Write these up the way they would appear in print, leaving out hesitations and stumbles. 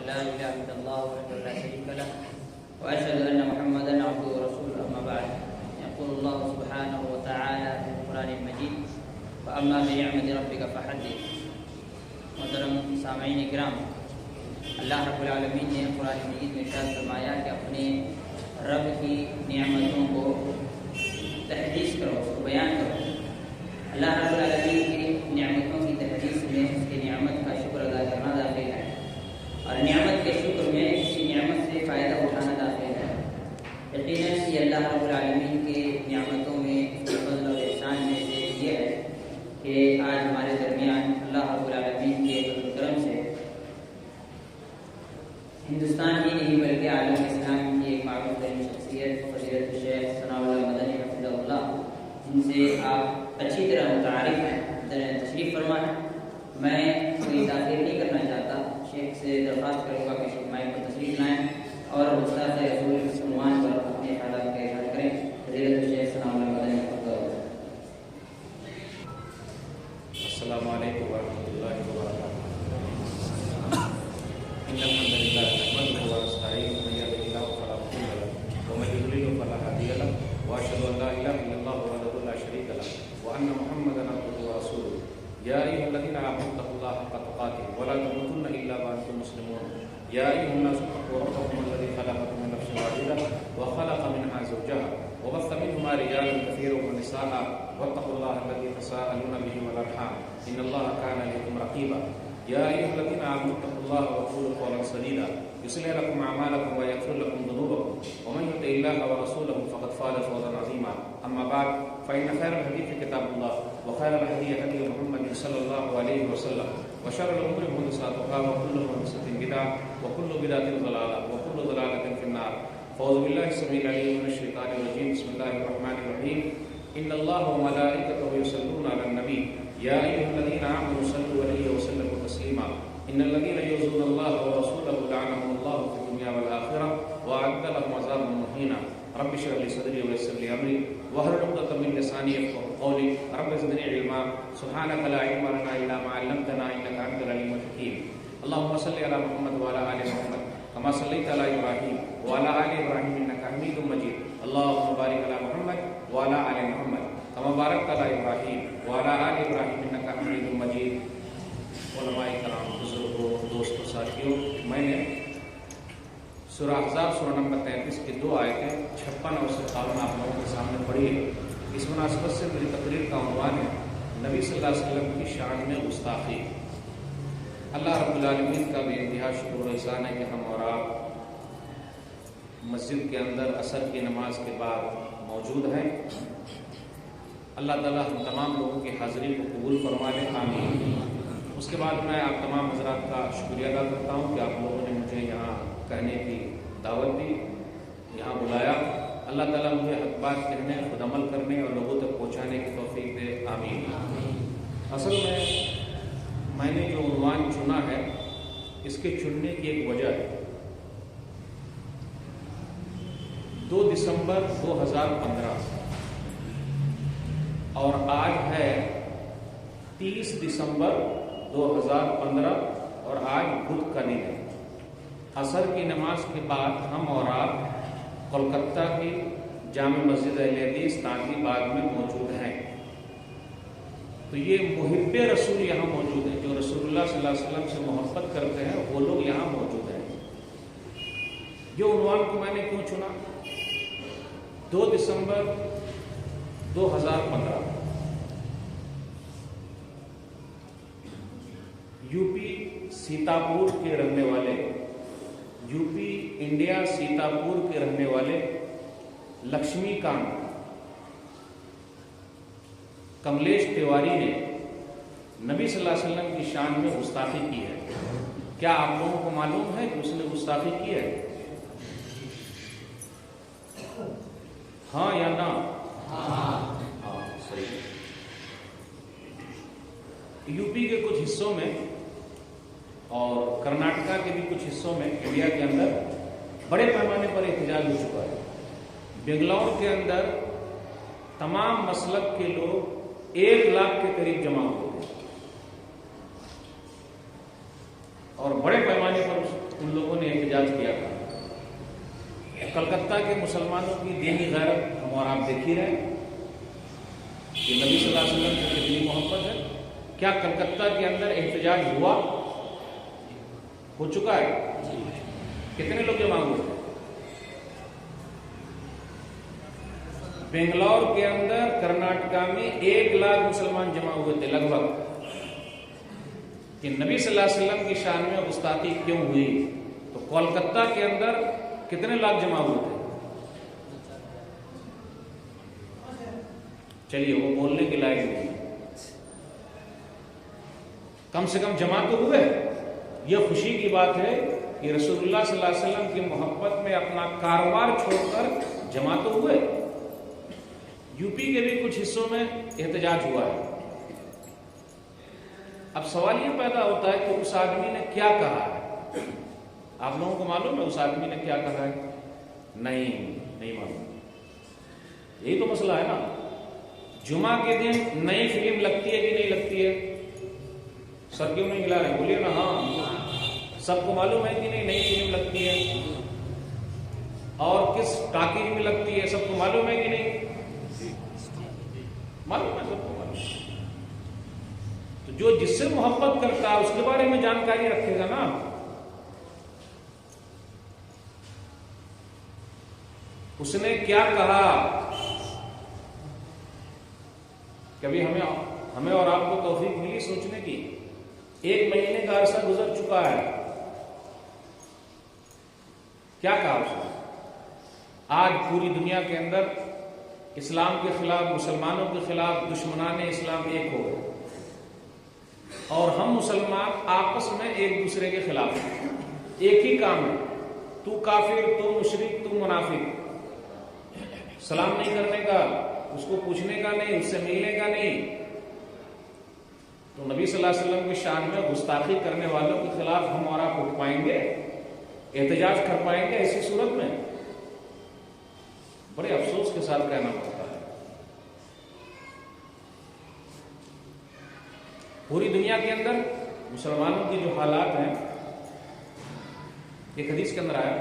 لا إله إلا الله وحده لا شريك له وأشهد أن محمدا عبده ورسوله أما بعد. يقول الله سبحانه وتعالى في القرآن المجيد فأما بنعمة ربك فحدث. محترم سامعین کرام، اللہ رب العالمین نے قرآن مجید میں ارشاد فرمایا کہ اپنے رب کی نعمتوں کو تحدیث کرو، اس کو بیان کرو۔ اللہ رب العالمین کی نعمتوں کی تحدیث میں اس کی نعمت کا شکر ادا کرنا داخل ہے، اور نعمت کے شکر میں کسی نعمت سے فائدہ اٹھانا داخل ہے۔ یقیناً یہ اللہ رب العالمین کے نعمتوں میں اس کے فضل و احسان میں سے یہ ہے کہ آج ہمارے درمیان اللہ رب العالمین کے فضل و کرم سے ہندوستان ہی نہیں بلکہ عالم اسلام کی ایک معروف ترین شخصیت فضیلت الشیخ ثناء اللہ مدنی حفظہ اللہ، جن سے آپ اچھی طرح متعارف ہیں، تشریف فرما ہے۔ میں کوئی تاخیر نہیں کرنا چاہتا، شیخ سے درخواست کروں گا کہ شیخ مائک پر تشریف لائیں اور استاد رسول کے عنوان پر اپنے خیالات کا اظہار کریں۔ فضیلت الشیخ ثناء اللہ مدنی حفظہ اللہ۔ السلام علیکم ورحمۃ اللہ وبرکاتہ۔ ان الحمد للہ نحمده ونستعینه ونستغفره فلا مضل له ومن يضلل فلا هادي له واشهد ان لا اله الا الله وحده لا شريك له وان محمدا عبده ورسوله يا ايها الذين امنوا اتقوا الله حق تقاته ولا تموتن الا وانتم مسلمون يا ايها الناس اتقوا ربكم الذي خلقكم من نفس واحده وخلق منها زوجها وبث منهما رجالا كثيرا ونساء واتقوا الله الذي تساءلون به والارحام ان الله كان عليكم رقيبا يا ايها الذين امنوا اتقوا الله وقولوا قولا سديدا يصلح لكم اعمالكم ويغفر لكم ذنوبكم ومن يطع الله ورسوله فقد فاز فوزا عظيما اما بعد فان خير الحديث كتاب الله وخير الهدي هدي محمد صلى الله عليه وسلم وشر الامور محدثاتها وكل محدثة بدعة وكل بدعة ضلالة وكل ضلالة في النار فاعوذ بالله السميع العليم من الشيطان الرجيم بسم الله الرحمن الرحيم ان الله وملائكته يصلون على النبي يا ايها الذين امنوا صلوا عليه وسلموا تسليما ان الذين يؤذون الله ورسوله لعنهم الله في الدنيا والاخره واعد لهم عذابا مهينا رب اشرح لي صدري ويسر لي امري واحلل عقدة من لساني يفقهوا قولي رب زدني علما سبحانك لا علم لنا الا ما علمتنا انك انت العليم الحكيم اللهم صل على محمد وعلى ال محمد كما صليت على ابراهيم وعلى ال ابراهيم انك حميد مجيد اللهم بارك على محمد وعلى ال محمد كما باركت على ابراهيم وعلى ال ابراهيم انك حميد مجيد۔ علماء کرام، بزرگوں، دوستوں، ساتھیوں، میں نے سورہ احزاب سورہ نمبر 33 کی 2 آیتیں 56 اور 57 آپ لوگوں کے سامنے پڑھی ہے۔ اس مناسبت سے میری تقریر کا عنوان ہے نبی صلی اللہ علیہ وسلم کی شان میں گستاخی۔ اللہ رب العالمین کا بے انتہا شکر و احسان ہے کہ ہم اور آپ مسجد کے اندر عصر کی نماز کے بعد موجود ہیں۔ اللہ تعالیٰ ہم تمام لوگوں کی حاضری کو قبول فرما لے، آمین۔ اس کے بعد میں آپ تمام حضرات کا شکریہ ادا کرتا ہوں کہ آپ لوگوں نے مجھے یہاں کہنے کی دعوت دی، یہاں بلایا۔ اللہ تعالیٰ مجھے حق بات کہنے، خود عمل کرنے اور لوگوں تک پہنچانے کی توفیق دے، آمین۔ اصل میں نے جو عنوان چنا ہے، اس کے چننے کی ایک وجہ ہے۔ 2 دسمبر 2015 اور آج ہے 30 دسمبر 2015 اور آج بدھ کا دن ہے۔ عصر کی نماز کے بعد ہم اور آپ کولکتہ کی جامع مسجد اہل حدیث تانگی باغ میں موجود ہیں۔ تو یہ محب رسول یہاں موجود ہیں، جو رسول اللہ صلی اللہ علیہ وسلم سے محبت کرتے ہیں، وہ لوگ یہاں موجود ہیں۔ یہ عنوان کو میں نے کیوں چنا؟ 2 دسمبر 2015 یوپی سیتاپور کے رہنے والے، یوپی انڈیا سیتاپور کے رہنے والے لکشمی کانت کملیش تیواری نے نبی صلی اللہ علیہ وسلم کی شان میں گستاخی کی ہے۔ کیا آپ لوگوں کو معلوم ہے کہ اس نے گستاخی کی ہے؟ ہاں یا نہ؟ ہاں، صحیح۔ یوپی کے کچھ حصوں میں اور کرناٹکا کے بھی کچھ حصوں میں انڈیا کے اندر بڑے پیمانے پر احتجاج ہو چکا ہے۔ بنگلور کے اندر تمام مسلک کے لوگ 1 لاکھ کے قریب جمع ہو گئے اور بڑے پیمانے پر ان لوگوں احتجاج کیا تھا. کلکتہ کے مسلمانوں کی دینی غیرت ہم اور آپ دیکھ ہی رہے ہیں کہ نبی صلی اللہ علیہ وسلم کی کتنی محبت ہے. کیا کلکتہ کے اندر احتجاج ہوا؟ ہو چکا ہے. کتنے لوگ جمع ہوئے؟ بنگلور کے اندر کرناٹکا میں 1 لاکھ مسلمان جمع ہوئے تھے لگ بھگ. کہ نبی صلی اللہ علیہ وسلم کی شان میں گستاخی کیوں ہوئی؟ تو کولکتہ کے اندر کتنے لاکھ جمع ہوئے تھے؟ چلیے وہ بولنے کے لائق نہیں. کم سے کم جمع تو ہوئے. یہ خوشی کی بات ہے کہ رسول اللہ صلی اللہ علیہ وسلم کی محبت میں اپنا کاروبار چھوڑ کر جمع تو ہوئے. یو پی کے بھی کچھ حصوں میں احتجاج ہوا ہے. اب سوال یہ پیدا ہوتا ہے کہ اس آدمی نے کیا کہا ہے؟ آپ لوگوں کو معلوم ہے اس آدمی نے کیا کہا ہے؟ نہیں معلوم. یہی تو مسئلہ ہے نا. جمعہ کے دن نئی فلم لگتی ہے کہ نہیں لگتی ہے؟ سر کیوں نہیں ہلا رہے؟ بولیے نا. ہاں سب کو معلوم ہے کہ نہیں نئی فلم لگتی ہے؟ اور کس ٹاکیز میں لگتی ہے سب کو معلوم ہے کہ نہیں؟ معلوم ہے سب کو معلوم. تو جو جس سے محبت کرتا ہے اس کے بارے میں جانکاری رکھے گا نا. اس نے کیا کہا؟ کبھی ہمیں اور آپ کو توفیق ملی سوچنے کی. 1 مہینے کا عرصہ گزر چکا ہے. کیا کہا اس نے؟ آج پوری دنیا کے اندر اسلام کے خلاف، مسلمانوں کے خلاف دشمنان اسلام ایک ہو گئے اور ہم مسلمان آپس میں ایک دوسرے کے خلاف ہیں. ایک ہی کام ہے، تو کافر، تو مشرک، تو منافق. سلام نہیں کرنے کا، اس کو پوچھنے کا نہیں، اس سے ملنے کا نہیں. تو نبی صلی اللہ علیہ وسلم کی شان میں گستاخی کرنے والوں کے خلاف ہم اور آپ اٹھ پائیں گے، احتجاج کر پائیں گے ایسی صورت میں؟ بڑے افسوس کے ساتھ کہنا پڑتا ہے. پوری دنیا کے اندر مسلمانوں کی جو حالات ہیں، ایک حدیث کے اندر آیا،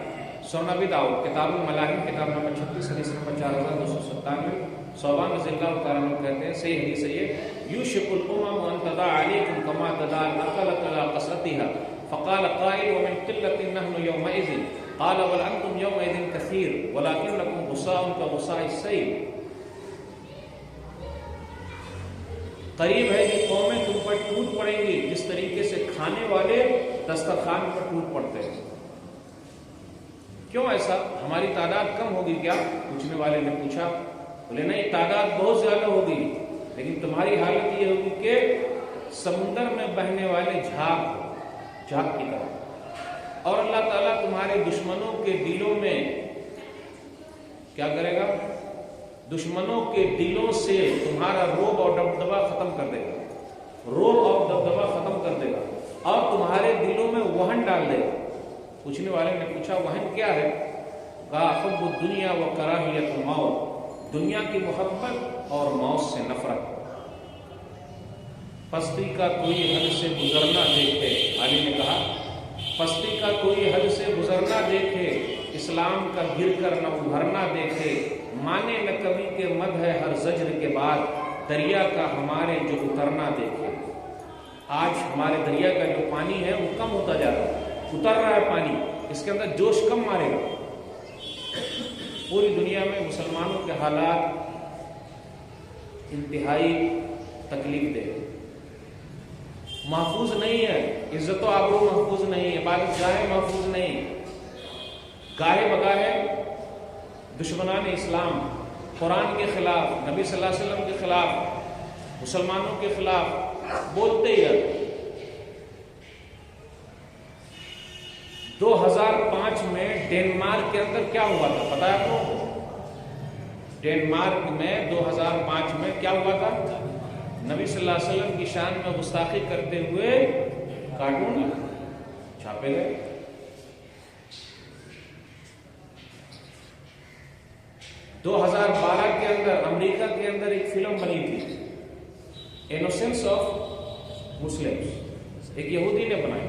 سنن ابی داؤد کتاب الملاحم کتاب نمبر 36 حدیث نمبر 4297. صوبان رضی اللہ تعالیٰ عنہ کہتے ہیں، صحیح حدیث ہے یہ، یوشک الامم ان تداع علیکم کما تداع الاکلۃ الی قصعتها فقال قائل ومن قلة نحن يومئذ قال بل انتم يومئذ كثير ولكنكم غصاء كغصاء السيل. قریب ہے کہ قومیں تم پر ٹوٹ پڑیں گی جس طریقے سے کھانے والے دسترخوان پر ٹوٹ پڑتے ہیں. کیوں ایسا؟ ہماری تعداد کم ہوگی کیا؟ پوچھنے والے نے پوچھا. بولے نہیں، تعداد بہت زیادہ ہوگی، لیکن تمہاری حالت یہ ہوگی کہ سمندر میں بہنے والے جھاگ کی طرح. اور اللہ تعالیٰ تمہارے دشمنوں کے دلوں میں کیا کرے گا؟ دشمنوں کے دلوں سے تمہارا روب اور دبدبا ختم کر دے گا. روب اور دبدبا ختم کر دے گا اور تمہارے دلوں میں وہن ڈال دے گا. پوچھنے والے نے پوچھا وہن کیا ہے؟ کہا حب الدنیا و کراہیت الموت، دنیا کی محبت اور موت سے نفرت. پستی کا کوئی حد سے گزرنا دیکھے، علی نے کہا پستی کا کوئی حد سے گزرنا دیکھے، اسلام کا گر کر نہ ابھرنا دیکھے، مانے نہ کبھی کے مد ہے ہر زجر کے بعد، دریا کا ہمارے جو اترنا دیکھے. آج ہمارے دریا کا جو پانی ہے وہ کم ہوتا جا رہا ہے، اتر رہا ہے پانی، اس کے اندر جوش کم مارے گا. پوری دنیا میں مسلمانوں کے حالات انتہائی تکلیف دہ، محفوظ نہیں ہے. عزت و آبرو محفوظ نہیں ہے، عبادت گاہیں محفوظ نہیں. گاہے بگاہے دشمنان اسلام قرآن کے خلاف، نبی صلی اللہ علیہ وسلم کے خلاف، مسلمانوں کے خلاف بولتے ہی رہتے. 2005 میں ڈنمارک کے اندر کیا ہوا تھا پتہ ہے آپ کو؟ ڈنمارک میں 2005 میں کیا ہوا تھا؟ نبی صلی اللہ علیہ وسلم کی شان میں گستاخی کرتے ہوئے کارٹون چھاپے گئے. 2012 کے اندر امریکہ کے اندر ایک فلم بنی تھی، انوسنس آف مسلمز، ایک یہودی نے بنائی.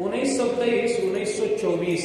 1923 1924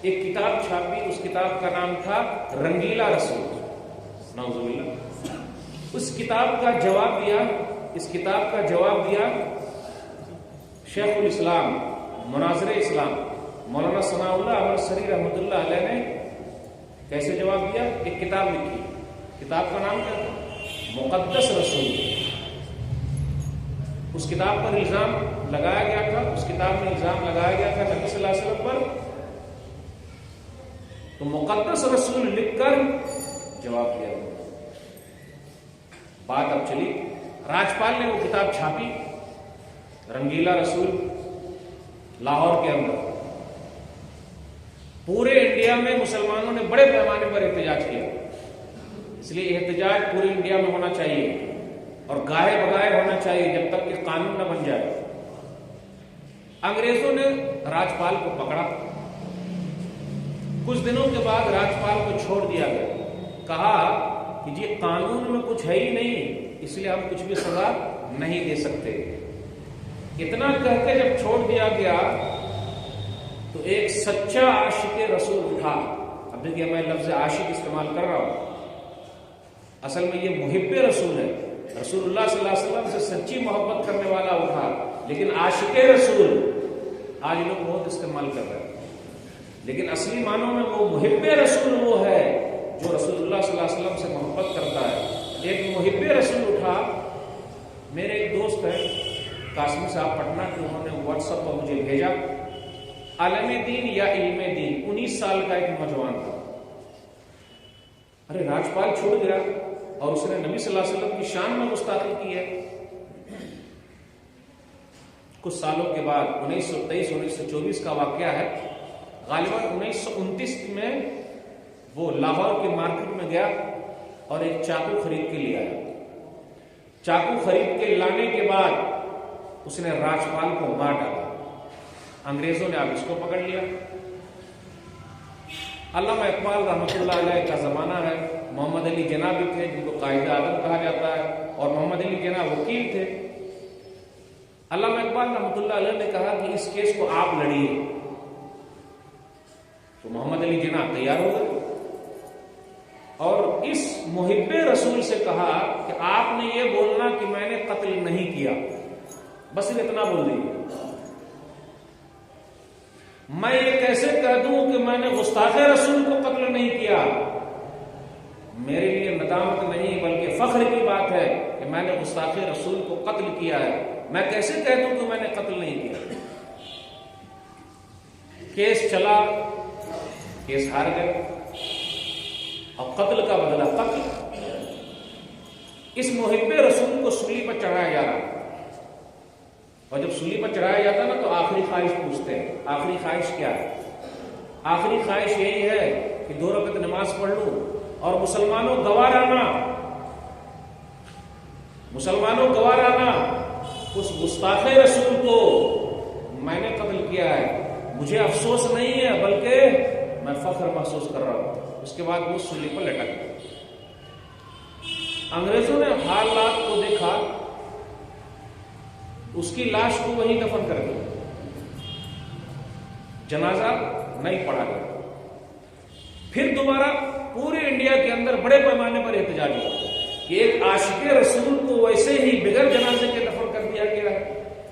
ایک کتاب چھاپی، اس کتاب کا نام تھا رنگیلا رسول، نعوذ باللہ۔ اس کتاب کا جواب دیا شیخ الاسلام مناظر اسلام مولانا ثناء اللہ احمد سری رحمۃ اللہ علیہ نے کیسے جواب دیا؟ ایک کتاب لکھی، کتاب کا نام کیا تھا؟ مقدس رسول۔ اس کتاب پر الزام لگایا گیا تھا، اس کتاب میں الزام لگایا گیا تھا نبی صلی اللہ علیہ وسلم پر، تو مقدس رسول لکھ کر جواب دیا۔ بات اب چلی، راجپال نے وہ کتاب چھاپی رنگیلا رسول لاہور کے اندر۔ پورے انڈیا میں مسلمانوں نے بڑے پیمانے پر احتجاج کیا، اس لیے احتجاج پورے انڈیا میں ہونا چاہیے اور گاہے بگاہے ہونا چاہیے جب تک کہ قانون نہ بن جائے۔ انگریزوں نے راجپال کو پکڑا، کچھ دنوں کے بعد راجپال کو چھوڑ دیا گیا، کہا کہ جی قانون میں کچھ ہے ہی نہیں، اس لیے ہم کچھ بھی سزا نہیں دے سکتے۔ اتنا کہہ کے جب چھوڑ دیا گیا تو ایک سچا عاشق رسول اٹھا۔ اب دیکھیے میں لفظ عاشق استعمال کر رہا ہوں، اصل میں یہ محب رسول ہے، رسول اللہ صلی اللہ علیہ وسلم سے سچی محبت کرنے والا اٹھا، لیکن عاشق رسول آج لوگ بہت استعمال کر رہے ہیں، لیکن اصلی معنوں میں وہ محب رسول وہ ہے جو رسول اللہ صلی اللہ علیہ وسلم سے محبت کرتا ہے۔ ایک محب رسول اٹھا۔ میرے ایک دوست ہیں قاسمی صاحب پٹنہ کے، انہوں نے واٹس ایپ پر مجھے بھیجا، عالم دین یا علم دین، 19 سال کا ایک نوجوان تھا۔ ارے راجپال چھوڑ گیا اور اس نے نبی صلی اللہ علیہ وسلم کی شان میں گستاخی کی ہے۔ کچھ سالوں کے بعد 1923 1924 کا واقعہ ہے، غالباً 1929 میں وہ لاہور کے مارکیٹ میں گیا اور ایک چاقو خرید کے لے آیا۔ چاقو خرید کے لانے کے بعد اس نے راجپال کو مار ڈالا۔ انگریزوں نے اب اس کو پکڑ لیا۔ علامہ اقبال رحمۃ اللہ علیہ کا زمانہ ہے، محمد علی جناح بھی تھے جن کو قائد اعظم کہا جاتا ہے، اور محمد علی جناح وکیل تھے۔ علامہ اقبال رحمۃ اللہ علیہ نے کہا کہ اس کیس کو آپ لڑیے، تو محمد علی جناح تیار ہو گئے اور اس محب رسول سے کہا کہ آپ نے یہ بولنا کہ میں نے قتل نہیں کیا، بس صرف اتنا بول دیجیے۔ میں یہ کیسے کہہ دوں کہ میں نے گستاخ رسول کو قتل نہیں کیا؟ میرے لیے ندامت نہیں بلکہ فخر کی بات ہے کہ میں نے گستاخ رسول کو قتل کیا ہے۔ میں کیسے کہہ دوں کہ میں نے قتل نہیں کیا؟ کیس چلا، کیس ہار گئے اور قتل کا بدلہ قتل۔ اس محب رسول کو سولی پر چڑھایا جا رہا، اور جب سولی پر چڑھایا جاتا نا تو آخری خواہش پوچھتے ہیں، آخری خواہش کیا ہے؟ آخری خواہش یہی ہے کہ 2 رکعت نماز پڑھ لوں اور مسلمانوں گوارانا اس گستاخ رسول کو میں نے قتل کیا ہے، مجھے افسوس نہیں ہے بلکہ میں فخر محسوس کر رہا ہوں۔ اس کے بعد وہ سولی پر لٹک گیا۔ انگریزوں نے حالات کو دیکھا، اس کی لاش کو وہیں دفن کر دیا، جنازہ نہیں پڑھا گیا۔ پھر دوبارہ پورے انڈیا کے اندر بڑے پیمانے پر احتجاج ہوا کہ ایک عاشق رسول کو ویسے ہی بغیر جنازے کے دفن کر دیا گیا ہے،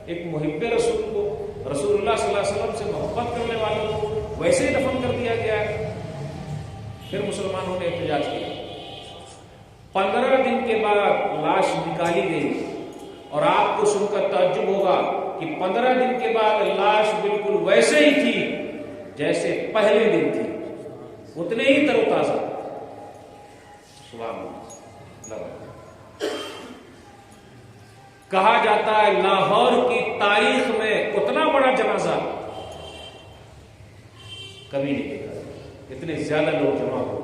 ایک محب رسول کو، رسول اللہ صلی اللہ علیہ وسلم سے محبت کرنے والوں کو ویسے ہی دفن کر دیا گیا ہے۔ پھر مسلمانوں نے احتجاج کیا، 15 دن کے بعد لاش نکالی گئی، اور آپ کو سن کر تعجب ہوگا کہ 15 دن کے بعد لاش بالکل ویسے ہی تھی جیسے پہلے دن تھی، اتنے ہی تر و تازہ۔ سبحان اللہ۔ کہا جاتا ہے لاہور کی تاریخ میں اتنا بڑا جنازہ کبھی نہیں دیکھا، اتنے زیادہ لوگ جمع ہو۔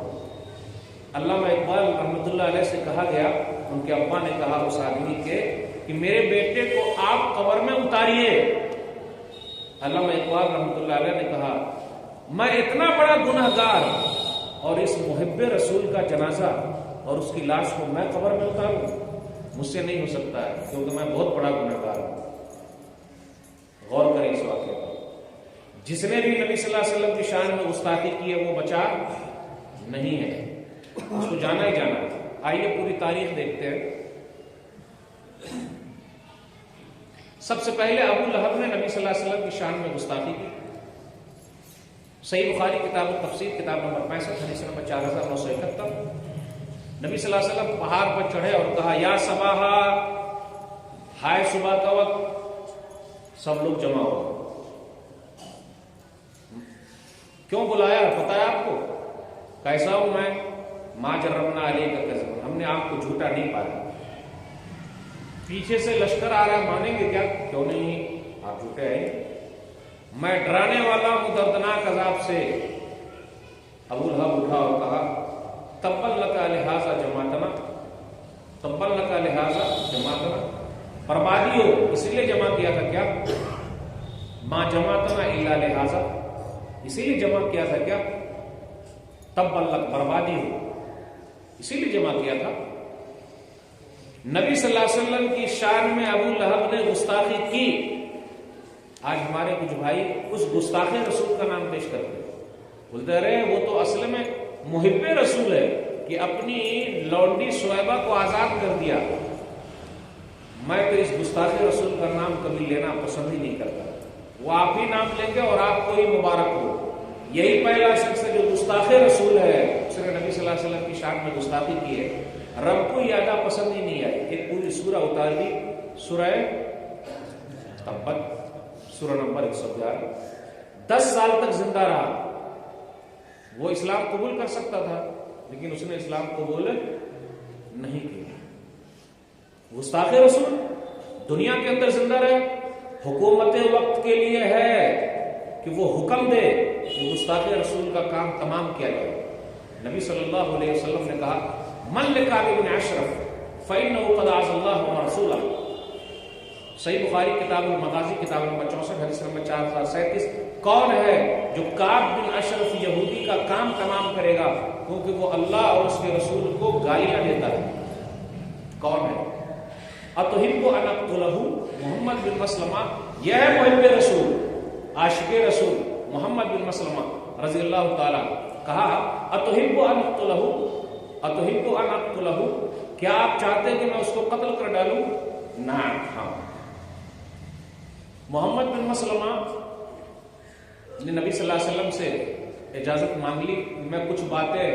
علامہ اقبال رحمۃ اللہ علیہ سے کہا گیا، ان کے ابا نے کہا اس آدمی کے کہ میرے بیٹے کو آپ قبر میں اتاریے۔ علامہ اقبال رحمۃ اللہ علیہ نے کہا میں اتنا بڑا گنہگار اور اس محب رسول کا جنازہ اور اس کی لاش کو میں قبر میں اتاروں؟ مجھ سے نہیں ہو سکتا ہے، کیونکہ میں بہت بڑا گنہگار ہوں۔ غور کریں اس واقعے پر۔ جس نے بھی نبی صلی اللہ علیہ وسلم کی شان میں گستاخی کی ہے وہ بچا نہیں ہے، اس کو جانا ہی جانا ہے۔ آئیے پوری تاریخ دیکھتے ہیں۔ سب سے پہلے ابو لہب نے نبی صلی اللہ علیہ وسلم کی شان میں گستاخی کی۔ صحیح بخاری کتاب التفسیر کتاب نمبر 65 حدیث نمبر 4971، نبی صلی اللہ علیہ وسلم پہاڑ پر چڑھے اور کہا یا صباحا، ہائے صبح کا وقت، سب لوگ جمع ہو۔ کیوں بلایا پتا ہے آپ کو؟ کیسا ہوں میں؟ ما جربنا علیہ کا کذب، ہم نے آپ کو جھوٹا نہیں پایا۔ پیچھے سے لشکر آ رہا ہے، مانیں گے کیا؟ کیوں نہیں، آپ جھوٹے ہیں۔ میں ڈرانے والا ہوں دردناک عذاب سے۔ ابو لہب اٹھا اور کہا تبا لک لہذا جماعتنا، تبا لک لہذا جماعتنا، بربادی ہو اسی لیے جمع کیا تھا کیا؟ ما جماعتنا الا لہذا، اسی لیے جمع کیا تھا کیا؟ تبا لک، بربادی ہو اسی لیے جمع کیا تھا۔ نبی صلی اللہ علیہ وسلم کی شان میں ابو لہب نے گستاخی کی۔ آج ہمارے کچھ بھائی اس گستاخ رسول کا نام پیش کرتے ہیں، بولتے رہے وہ تو اصل میں محب رسول ہے کہ اپنی لونڈی صہیبہ کو آزاد کر دیا۔ میں تو اس گستاخ رسول کا نام کبھی لینا پسند ہی نہیں کرتا، وہ آپ ہی نام لیں گے اور آپ کو ہی مبارک ہو۔ یہی پہلا شخص ہے جو گستاخ رسول ہے، اس نے نبی صلی اللہ علیہ وسلم کی شان میں گستاخی کی ہے۔ رب کو یادہ پسند ہی نہیں آئی، ایک پوری سورہ اتار دی، سورہ تبت، سورہ نمبر 111۔ 10 سال تک زندہ رہا۔ وہ اسلام قبول کر سکتا تھا لیکن اس نے اسلام قبول نہیں کیا۔ گستاخ رسول دنیا کے اندر زندہ رہے، حکومت وقت کے لیے ہے کہ وہ حکم دے کہ گستاخ رسول کا کام تمام کیا جائے۔ نبی صلی اللہ علیہ وسلم نے کہا من لکعب بن اشرف فإنه قد عصى الله ورسوله۔ صحیح بخاری کتاب المغازی کتاب نمبر 64 حدیث نمبر 4037، کون ہے جو کعب بن اشرف یہودی کا کام تمام کرے گا کیونکہ وہ اللہ اور اس کے رسول کو گالیاں دیتا ہے؟ کون ہے؟ اتحب ان اقتلہ، محمد بن مسلمہ، یہ ہے محب رسول، عاشق رسول محمد بن مسلمہ رضی اللہ تعالی۔ کہا اتحب ان اقتلہ، اتحب ان اقتلہ، کیا آپ چاہتے ہیں کہ میں اس کو قتل کر ڈالوں؟ نعم، ہاں۔ محمد بن مسلمہ نے نبی صلی اللہ علیہ وسلم سے اجازت مانگ لی، میں کچھ باتیں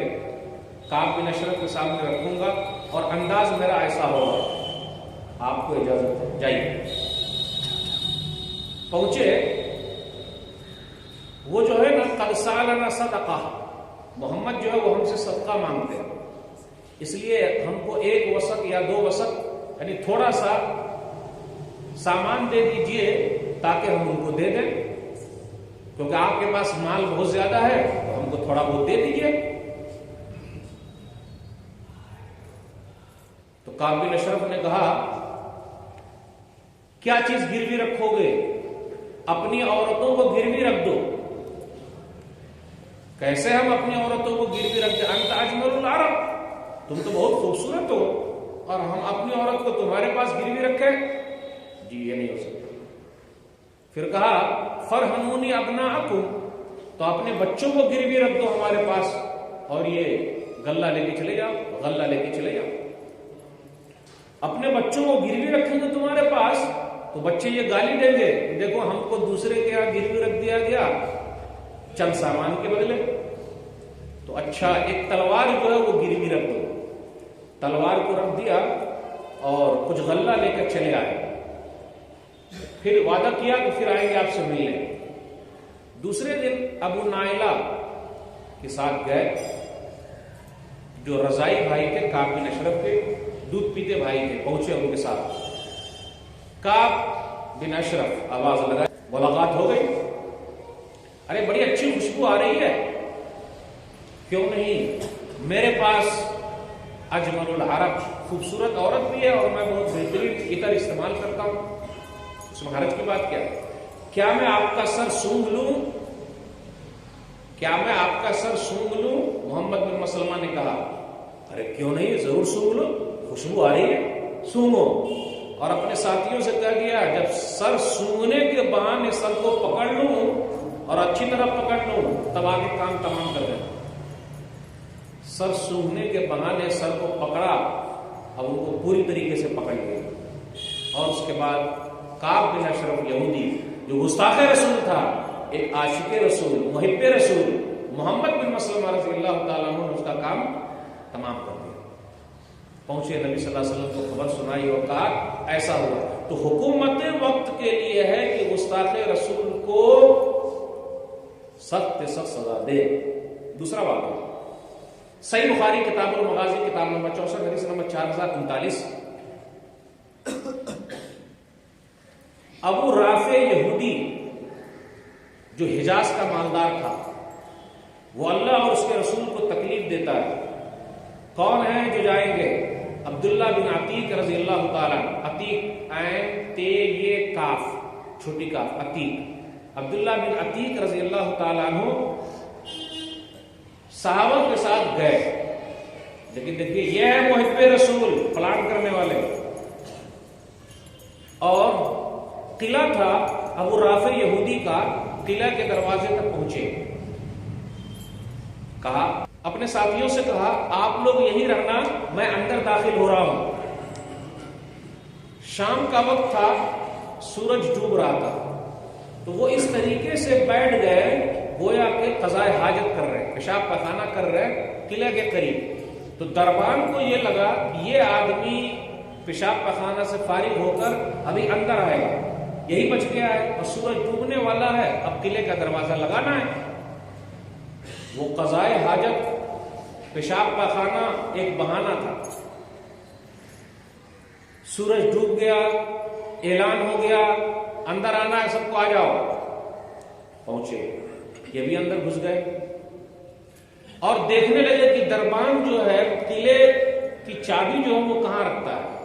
کعب بن اشرف کے سامنے رکھوں گا اور انداز میرا ایسا ہوگا، آپ کو اجازت ہے، جائیے۔ پہنچے، وہ جو ہے نا قد سالنا صدقہ، محمد جو ہے وہ ہم سے صدقہ مانگتے ہیں، اس لیے ہم کو 1 وسق یا 2 وسق یعنی تھوڑا سا سامان دے دیجئے تاکہ ہم ان کو دے دیں، کیونکہ آپ کے پاس مال بہت زیادہ ہے تو ہم کو تھوڑا بہت دے دیجئے۔ تو کعب بن اشرف نے کہا کیا چیز گروی رکھو گے؟ اپنی عورتوں کو گروی رکھ دو۔ کیسے ہم اپنی عورتوں کو گروی رکھ دیں؟ انت اجمل العرب، تم تو بہت خوبصورت ہو اور ہم اپنی عورت کو تمہارے پاس گروی رکھیں؟ جی یہ نہیں ہو سکتا۔ پھر کہا فرہنونی ابناءکم، تو اپنے بچوں کو گروی رکھ دو ہمارے پاس اور یہ غلہ لے کے چلے جاؤ، غلہ لے کے چلے جاؤ۔ اپنے بچوں کو گروی رکھیں گے تمہارے پاس تو بچے یہ گالی دیں گے، دیکھو ہم کو دوسرے کے یہاں گروی رکھ دیا گیا چند سامان کے بدلے، تو اچھا ایک تلوار جو ہے وہ گروی رکھ دو۔ تلوار کو رکھ دیا اور کچھ غلہ لے کر چلے آئے، پھر وعدہ کیا کہ پھر آئیں گے آپ سے ملنے۔ دوسرے دن ابو نائلہ کے ساتھ گئے، جو رضائی بھائی تھے کعب بن اشرف کے، دودھ پیتے بھائی تھے، پہنچے ان کے ساتھ۔ کعب بن اشرف آواز لگائی، ملاقات ہو گئی، ارے بڑی اچھی خوشبو آ رہی ہے، کیوں نہیں، میرے پاس اجمل العرب، خوبصورت عورت بھی ہے اور میں بہت بہترین عطر استعمال کرتا ہوں، اس میں حرج کی بات کیا میں آپ کا سر سونگھ لوں؟ کیا میں آپ کا سر سونگھ لوں؟ محمد بن مسلمہ نے کہا ارے کیوں نہیں، ضرور سونگھ لو، خوشبو آ رہی ہے، سونگھو۔ اور اپنے ساتھیوں سے کہہ دیا جب سر سونگنے کے بہانے سر کو پکڑ لوں اور اچھی طرح پکڑ لو تب آگے کام تمام کر دیں. سر سونگھنے کے بہانے سر کو پکڑا، اب ان کو پوری طریقے سے پکڑ لیا. اور اس کے بعد کعب بن اشرف یہودی جو گستاخ رسول تھا، ایک عاشق رسول، محب رسول محمد بن مسلمہ رضی اللہ تعالیٰ عنہ نے اس کا کام تمام کر دیا. پہنچے نبی صلی اللہ علیہ وسلم کو خبر سنائی اور کہا ایسا ہوا. تو حکومت وقت کے لیے ہے کہ گستاخ رسول کو سخت سے سخت سزا دے. دوسرا واقعہ صحیح بخاری کتاب المغازی کتاب نمبر 64 حدیث نمبر 4039. ابو رافع یہودی جو حجاز کا مالدار تھا، وہ اللہ اور اس کے رسول کو تکلیف دیتا ہے. کون ہیں جو جائیں گے؟ عبداللہ بن عتیق رضی اللہ تعالیٰ. عتیق عین تے یہ کاف چھوٹی کاف عتیق. عبداللہ بن عتیق رضی اللہ تعالیٰ عنہ صحابہ کے ساتھ گئے. لیکن دیکھیے یہ ہے محب رسول پلان کرنے والے. اور قلعہ تھا ابو رافع یہودی کا. قلعہ کے دروازے تک پہنچے، کہا اپنے ساتھیوں سے کہا آپ لوگ یہی رہنا، میں اندر داخل ہو رہا ہوں. شام کا وقت تھا، سورج ڈوب رہا تھا. تو وہ اس طریقے سے بیٹھ گئے گویا کہ قضاء حاجت کر رہے، پیشاب پخانہ کر رہے قلعہ کے قریب. تو دربان کو یہ لگا یہ آدمی پیشاب پخانہ سے فارغ ہو کر ابھی اندر آئے گا، یہی بچ گیا ہے اور سورج ڈوبنے والا ہے، اب قلعے کا دروازہ لگانا ہے. وہ قضاء حاجت پیشاب پخانہ ایک بہانہ تھا. سورج ڈوب گیا، اعلان ہو گیا اندر آنا ہے، سب کو آ جاؤ. پہنچے، یہ بھی اندر گھس گئے اور دیکھنے لگے کہ دربان جو ہے قلعے کی چابی جو ہے وہ کہاں رکھتا ہے.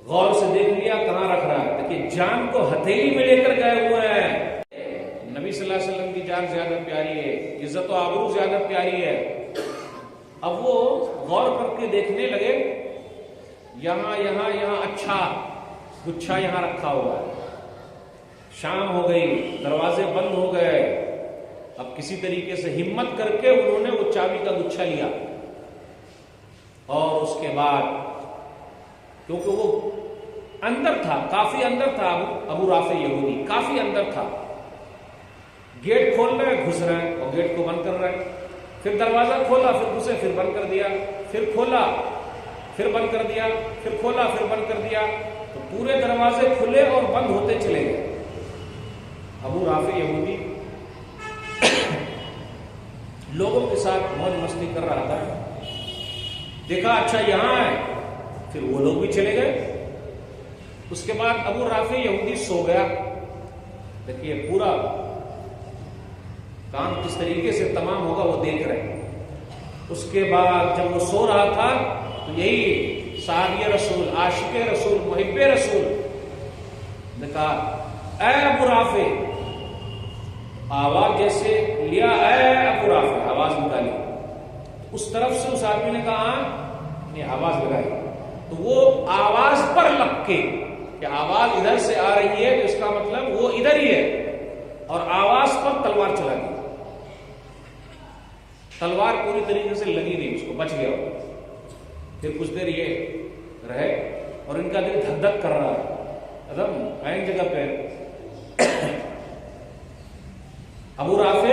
غور سے دیکھ لیا کہاں رکھ رہا ہے، کہ جان کو ہتھیلی میں لے کر گئے ہوئے ہیں. نبی صلی اللہ علیہ وسلم کی جان زیادہ پیاری ہے، عزت و آبرو زیادہ پیاری ہے. اب وہ غور کر کے دیکھنے لگے، یہاں یہاں یہاں اچھا گچھا یہاں رکھا ہوا ہے. شام ہو گئی، دروازے بند ہو گئے. اب کسی طریقے سے ہمت کر کے انہوں نے وہ چابی کا گچھا لیا اور اس کے بعد کیونکہ وہ اندر تھا، کافی اندر تھا، ابو رافع یہودی کافی اندر تھا. گیٹ کھول رہے گھس رہے ہیں اور گیٹ کو بند کر رہے ہیں. پھر دروازہ کھولا، پھر گھسے، پھر بند کر دیا، پھر کھولا، پھر بند کر دیا، پھر کھولا، پھر بند کر دیا. تو پورے دروازے کھلے اور بند ہوتے چلے گئے. ابو رافع یہودی لوگوں کے ساتھ موج مستی کر رہا تھا. دیکھا اچھا یہاں ہے، پھر وہ لوگ بھی چلے گئے. اس کے بعد ابو رافع یہودی سو گیا. دیکھیے پورا کام کس طریقے سے تمام ہوگا وہ دیکھ رہے ہیں. اس کے بعد جب وہ سو رہا تھا تو یہی صحابی رسول، عاشق رسول، محب رسول نے کہا اے ابو رافع. آواز جیسے لیا اے ابو رافع، آواز نکالی. اس طرف سے اس آدمی نے کہا نہیں، آواز لگائی. تو وہ آواز پر لگ کے کہ آواز ادھر سے آ رہی ہے تو اس کا مطلب وہ ادھر ہی ہے، اور آواز پر تلوار چلا دی. تلوار پوری طریقے سے لگی نہیں، اس کو بچ گیا. پھر کچھ دیر یہ رہے اور ان کا دل دھک دھک کر رہا ہے ایک عین جگہ پہ. ابو رافع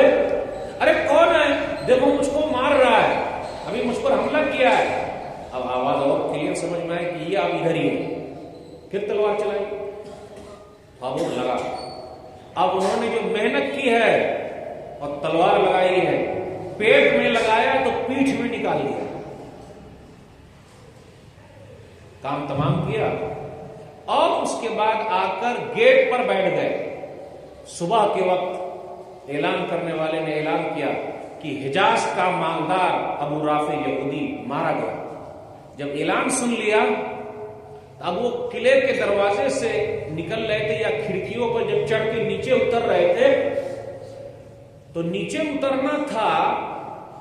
ارے کون ہے؟ دیکھو مجھ کو مار رہا ہے، ابھی مجھ پر حملہ کیا ہے. اب آواز اور کلیئر سمجھ میں آئے کہ یہ اب ادھر ہی ہے. پھر تلوار چلائی، اب وہ لگا. اب انہوں نے جو محنت کی ہے اور تلوار لگائی ہے، پیٹ میں لگایا تو پیٹھ میں نکال لیا. کام تمام کیا اور اس کے بعد آ کر گیٹ پر بیٹھ گئے. صبح کے وقت اعلان کرنے والے نے اعلان کیا کہ حجاز کا مالدار ابو رافع یہودی مارا گیا. جب اعلان سن لیا اب وہ قلعے کے دروازے سے نکل رہے تھے یا کھڑکیوں پر جب چڑھ کے نیچے اتر رہے تھے تو نیچے اترنا تھا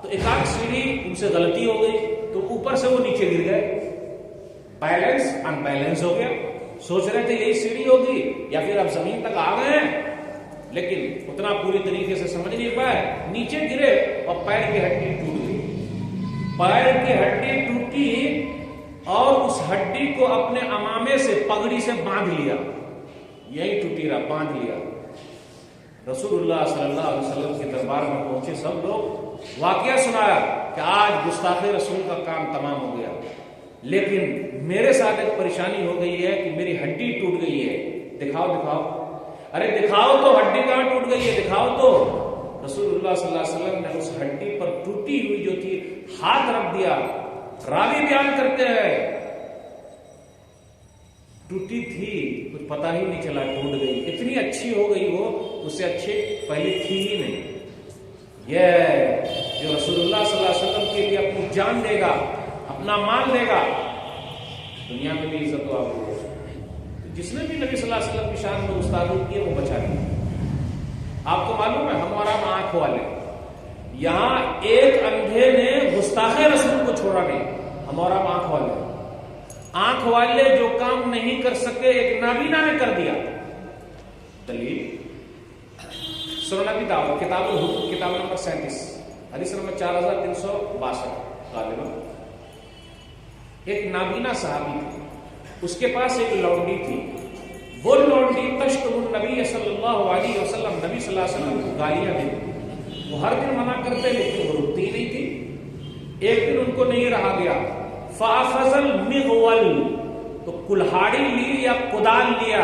تو ایک آدھ سیڑھی ان سے غلطی ہو گئی تو اوپر سے وہ نیچے گر گئے. بیلنس ان بیلنس ہو گیا. سوچ رہے تھے یہی سیڑھی ہوگی یا پھر اب زمین تک آ گئے ہیں لیکن اتنا پوری طریقے سے سمجھ نہیں پائے، نیچے گرے اور پیر کی ہڈی ٹوٹ گئی، پیر کی ہڈی ٹوٹی اور اس ہڈی کو اپنے امامے سے پگڑی سے باندھ لیا، یہی ٹوٹی رہا، باندھ لیا۔ رسول اللہ صلی اللہ علیہ وسلم کے دربار میں پہنچے سب لوگ، واقعہ سنایا کہ آج گستاخ رسول کا کام تمام ہو گیا، لیکن میرے ساتھ ایک پریشانی ہو گئی ہے کہ میری ہڈی ٹوٹ گئی ہے، دکھاؤ دکھاؤ۔ ارے دکھاؤ تو، ہڈی کہاں ٹوٹ گئی ہے، دکھاؤ تو۔ رسول اللہ صلی اللہ علیہ وسلم نے اس ہڈی پر ٹوٹی ہوئی جو تھی ہاتھ رکھ دیا۔ راوی بیان کرتے ہیں ٹوٹی تھی، کچھ پتا ہی نہیں چلا ٹوٹ گئی، اتنی اچھی ہو گئی وہ، اس سے اچھی پہلے تھی ہی نہیں۔ یہ جو رسول اللہ صلی اللہ علیہ وسلم کے لیے اپنی جان دے گا، اپنا مال دے گا، دنیا میں بھی عزت و آبرو ہے۔ جس نے بھی نبی صلی اللہ علیہ وسلم کی شان میں گستاخی کی ہے وہ بچا لیا۔ آپ کو معلوم ہے ہمارا آنکھ والے، یہاں ایک اندھے نے گستاخ رسول کو چھوڑا نہیں، ہمارا آنکھ والے، آنکھ والے جو کام نہیں کر سکے ایک نابینا نے کر دیا۔ دلیل سنن ابی داؤد کتاب الحدود کتاب نمبر 37 حدیث نمبر 4362 غالبا، ایک نابینا صحابی تھے، اس کے پاس ایک لونڈی تھی، وہ لونڈی تشتم النبی صلی اللہ علیہ وسلم، نبی صلی اللہ علیہ وسلم کو گالیاں دیتی، وہ ہر دن منع کرتے لیکن وہ رکتی نہیں تھی۔ ایک دن ان کو نہیں رہا گیا، فاخذ المغول، تو کلہاڑی لی یا کدال لیا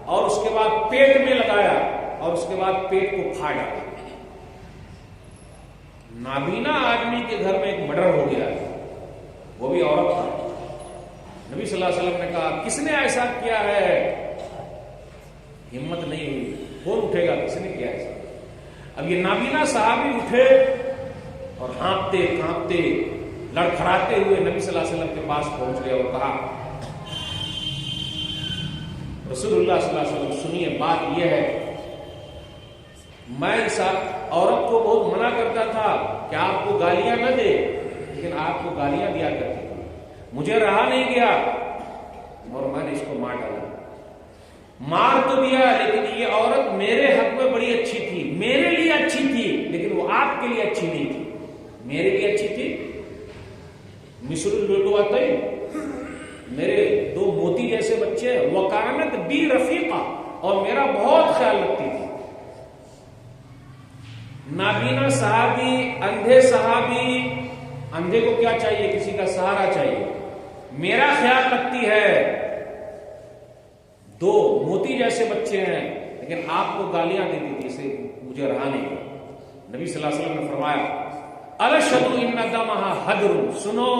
اور اس کے بعد پیٹ میں لگایا اور اس کے بعد پیٹ کو پھاڑا۔ نابینا آدمی کے گھر میں ایک مرڈر ہو گیا، وہ بھی عورت تھا۔ نبی صلی اللہ علیہ وسلم نے کہا کس نے ایسا کیا ہے؟ ہمت نہیں ہوئی، کون اٹھے گا، کس نے کیا ایسا؟ اب یہ نابینا صحابی اٹھے اور ہانپتے کانپتے لڑکھڑاتے ہوئے نبی صلی اللہ علیہ وسلم کے پاس پہنچ گئے اور کہا رسول اللہ صلی اللہ علیہ وسلم سنیے، بات یہ ہے، میں اس عورت کو بہت منع کرتا تھا کہ آپ کو گالیاں نہ دے، لیکن آپ کو گالیاں دیا کرتی تھی، مجھے رہا نہیں گیا اور میں نے اس کو مار ڈالا۔ مار تو دیا لیکن یہ عورت میرے حق میں بڑی اچھی تھی، میرے لیے اچھی تھی، لیکن وہ آپ کے لیے اچھی نہیں تھی، میرے لیے اچھی تھی۔ مصر البلواتین، میرے دو موتی جیسے بچے، وکانت بی رفیقہ، اور میرا بہت خیال رکھتی تھی۔ نابینا صحابی، اندھے صحابی، اندھے کو کیا چاہیے؟ کسی کا سہارا چاہیے، میرا خیال رکھتی ہے، دو موتی جیسے بچے ہیں لیکن آپ کو گالیاں دیتی تھی، اسے مجھے رہا نہیں۔ نبی صلی اللہ علیہ وسلم نے فرمایا الشہد ان دمہا حدر، سنو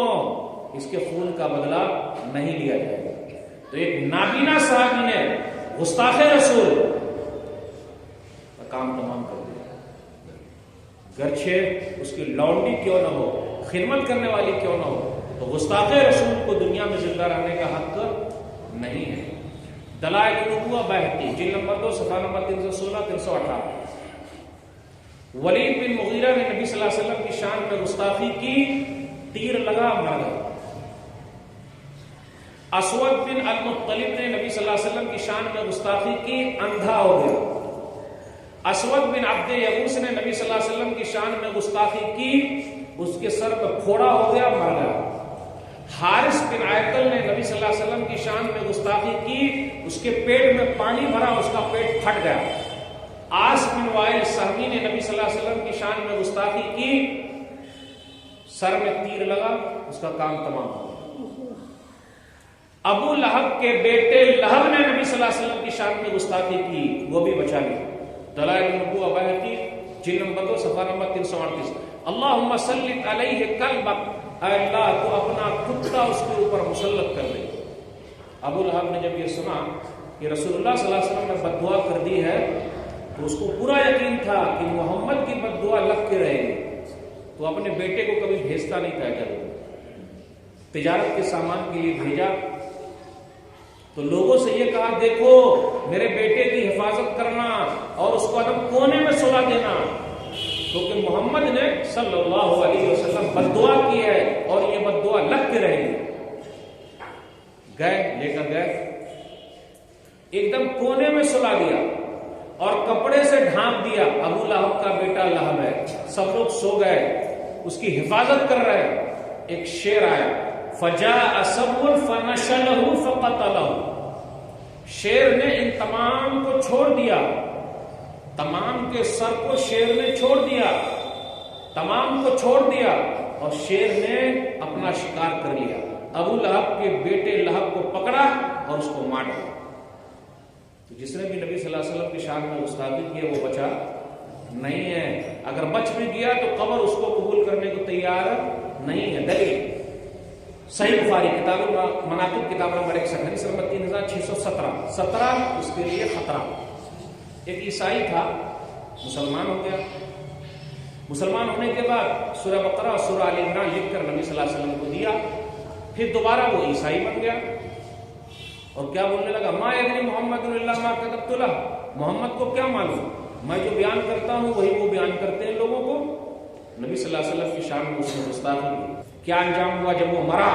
اس کے خون کا بدلہ نہیں لیا جائے گا۔ تو ایک نابینا صحابی نے گستاخ رسول کا کام تمام کر دیا، گرچہ اس کی لونڈی کیوں نہ ہو، خدمت کرنے والی کیوں نہ ہو، تو گستاخ رسول کو دنیا میں زندہ رہنے کا حق نہیں ہے۔ دلائل النبوہ بہتی جلد نمبر 2 صفحہ نمبر 316-318۔ ولید بن مغیرہ نے نبی صلی اللہ علیہ وسلم کی شان میں گستاخی کی، تیر لگا مر گیا۔ اسود بن المطلب نے نبی صلی اللہ علیہ وسلم کی شان میں گستاخی کی، اندھا ہو گیا۔ اسود بن عبد یغوث نے نبی صلی اللہ علیہ وسلم کی شان میں گستاخی کی، اس کے سر میں پھوڑا ہو گیا، مر گیا۔ حارث بن عائقل نے نبی صلی اللہ علیہ وسلم کی شان میں گستاخی کی، اس کے پیٹ میں پانی بھرا، اس کا پیٹ پھٹ گیا۔ عاص بن وائل سہمی نے نبی صلی اللہ علیہ وسلم کی شان میں گستاخی کی، سر میں تیر لگا، اس کا کام تمام ہو گیا۔ ابو لہب کے بیٹے لہب نے نبی صلی اللہ علیہ وسلم کی شان میں گستاخی کی، وہ بھی بچا لی۔ دلائل النبوہ بہتی جلد نمبر 2 صفحہ نمبر 338۔ اللہم سلط علیہ قلبک، اے اللہ تو اپنا کتا اس کے اوپر مسلط کر دے۔ ابو لہب نے جب یہ سنا کہ رسول اللہ صلی اللہ علیہ وسلم نے بد دعا کر دی ہے تو اس کو پورا یقین تھا کہ محمد کی بد دعا لگ کے رہے گی، تو اپنے بیٹے کو کبھی بھیجتا نہیں تھا ادھر، تجارت کے سامان کے لیے بھیجا تو لوگوں سے یہ کہا دیکھو میرے بیٹے کی حفاظت کرنا اور اس کو عدم کونے میں سلا دینا، کیونکہ محمد نے صلی اللہ علیہ وسلم بد دعا کی ہے اور یہ بد دعا لگ کے رہے گی۔ گئے، لے کر گئے، ایک دم کونے میں سلا دیا۔ اور کپڑے سے ڈھانپ دیا. ابو لہب کا بیٹا لہب ہے, سب لوگ سو گئے, اس کی حفاظت کر رہے ہیں. ایک شیر آیا, فجاء سبع فنشله فقتله. شیر نے ان تمام کو چھوڑ دیا, تمام کے سر کو شیر نے چھوڑ دیا, تمام کو چھوڑ دیا, اور شیر نے اپنا شکار کر لیا. ابو لہب کے بیٹے لہب کو پکڑا اور اس کو مار دیا. تو جس نے بھی نبی صلی اللہ علیہ وسلم کی شان میں گستاخی کی ہے وہ بچا نہیں ہے. اگر بچ بھی گیا تو قبر اس کو قبول کرنے کو تیار نہیں ہے. دلیل صحیح بخاری کتاب المناقب کتاب نمبر 61 حدیث نمبر 3617 اس کے لیے خطرہ. ایک عیسائی تھا, مسلمان ہو گیا. مسلمان ہونے کے بعد سورہ بقرہ اور سورہ آل عمران لکھ کر نبی صلی اللہ علیہ وسلم کو دیا. پھر دوبارہ وہ عیسائی بن گیا اور کیا بولنے لگا, ما یدری محمد الا ما کتبت لہ. محمد کو کیا معلوم, میں جو بیان کرتا ہوں وہی وہ بیان کرتے ہیں لوگوں کو. نبی صلی اللہ علیہ وسلم کی شان میں اس نے گستاخی کی. کیا انجام ہوا جب وہ مرا؟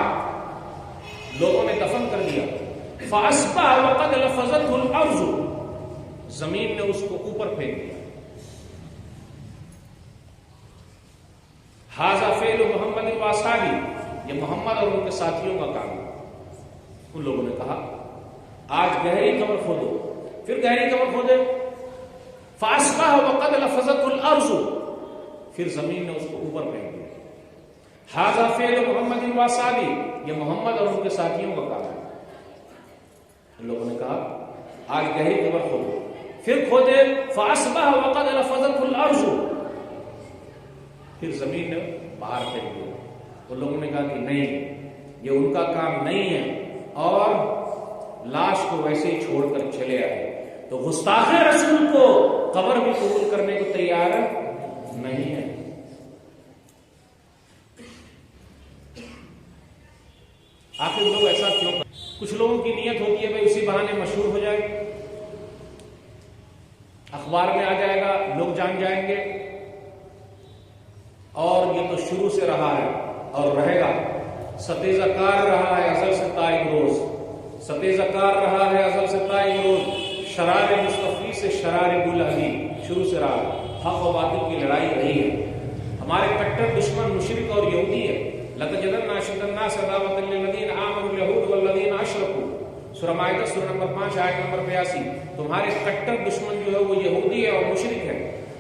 لوگوں نے دفن کر دیا. فاصبح وقد لفظته الارض. زمین نے اس کو اوپر پھینک دیا. ھذا فعل محمد واصحابہ. یہ محمد اور ان کے ساتھیوں کا کام ہے. ان لوگوں نے کہا آج گہری قبر کھودو. پھر گہری قبر کھودے. فاصبح وقد لفظته الارض. پھر زمین نے اس کو اوپر پھینک دیا. ھذا فعل محمد واصحابہ. یہ محمد اور ان کے ساتھیوں کا کام ہے. ان لوگوں نے کہا آج گہری قبر کھودو. پھر کھودے. فاصبح وقد لفظته الارض. پھر زمین نے باہر پھینک دیا. ان لوگوں نے کہا کہ نہیں, یہ ان کا کام نہیں ہے, اور لاش کو ویسے ہی چھوڑ کر چلے آئے. تو گستاخ رسول کو قبر بھی قبول کرنے کو تیار نہیں ہے. آخر لوگ ایسا کیوں کرتے؟ کچھ لوگوں کی نیت ہوتی ہے بھائی اسی بہانے مشہور ہو جائے, اخبار میں آ جائے گا, لوگ جان جائیں گے, اور یہ تو شروع سے رہا ہے اور رہے گا. ستیزہ کار رہا ہے ازل سے تائب روز. ستیزہ کار رہا ہے ازل سے تائب روز. شرار مصطفی سے شرار بولہبی. شروع سے رہا حق و باطل کی لڑائی رہی ہے. ہمارے کٹر دشمن مشرک اور یہودی ہے. لَتَجِدَنَّ أَشَدَّ النَّاسِ عَدَاوَةً لِّلَّذِينَ آمَنُوا الْيَهُودُ وَالَّذِينَ أَشْرَكُوا. سورہ مائدہ سورہ نمبر 5 آیت نمبر 82. تمہارے کٹر دشمن جو ہے وہ یہودی ہے اور مشرک ہے.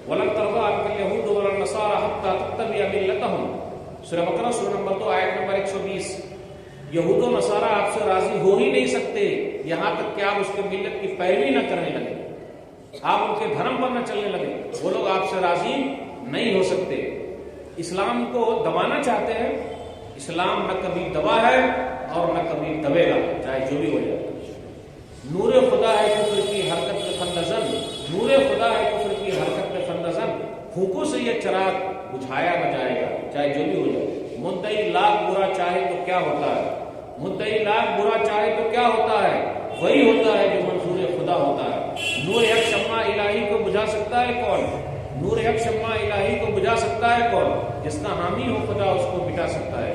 وَلَن تَرْضَىٰ عَنكَ الْيَهُودُ وَلَا النَّصَارَىٰ حَتَّىٰ تَتَّبِعَ مِلَّتَهُمْ. سورہ بقرہ سورہ نمبر 2 آیت نمبر 120. یہود و نصارہ آپ سے راضی ہو ہی نہیں سکتے یہاں تک کہ آپ اس کے ملت کی پیروی نہ کرنے لگے, آپ ان کے دھرم پر نہ چلنے لگے. وہ لوگ آپ سے راضی نہیں ہو سکتے. اسلام کو دبانا چاہتے ہیں. اسلام نہ کبھی دبا ہے اور نہ کبھی دبے گا, چاہے جو بھی ہو جائے. نور خدا ہے کفر کی حرکت میں خندزن. نور خدا ہے کفر کی حرکت میں خندزن. پھونکوں سے یہ چراغ بجھایا نہ جائے گا, چاہے جو بھی ہو جائے. مدعی لاکھ برا چاہے تو کیا ہوتا ہے, مدعی لاکھ برا چاہے تو کیا ہوتا ہے, وہی ہوتا ہے جو منظور خدا ہوتا ہے. نور یک شمع الہی کو بجھا سکتا ہے کون؟ نور یک شمع الہی کو بجھا سکتا ہے کون؟ جس کا حامی ہو خدا اس کو مٹا سکتا ہے.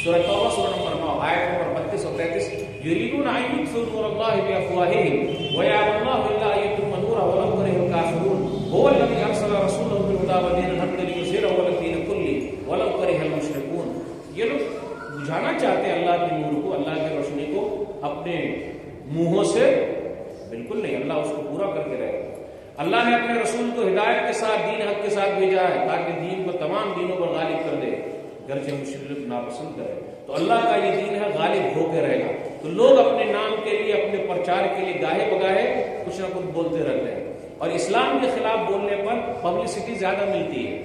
سورہ توبہ سورہ نمبر 9 آیت نمبر 32 اور 33. یریدون ان یطفئوا نور اللہ بافواہہم ویأبی اللہ الا ان یتم نورہ ولو کرہ الکافرون. هو الذی ارسل رسولہ بالہدی ودین الحق لیظہرہ علی الدین کلہ ولو کرہ المشرکون. یہ لوگ بجھانا چاہتے ہیں اللہ کے نور کو, اللہ کی روشنی کو اپنے منہوں سے. بالکل نہیں, اللہ اس کو پورا کر کے رہے گا. اللہ نے اپنے رسول کو ہدایت کے ساتھ دین حق کے ساتھ بھیجا ہے تاکہ دین کو تمام دینوں پر غالب کر دے, گرچہ مشرک ناپسند کرے. تو اللہ کا یہ دین ہے غالب ہو کے رہے گا. تو لوگ اپنے نام کے لیے, اپنے پرچار کے لیے گاہے بگاہے کچھ نہ کچھ بولتے رہتے ہیں, اور اسلام کے خلاف بولنے پر پبلسٹی زیادہ ملتی ہے,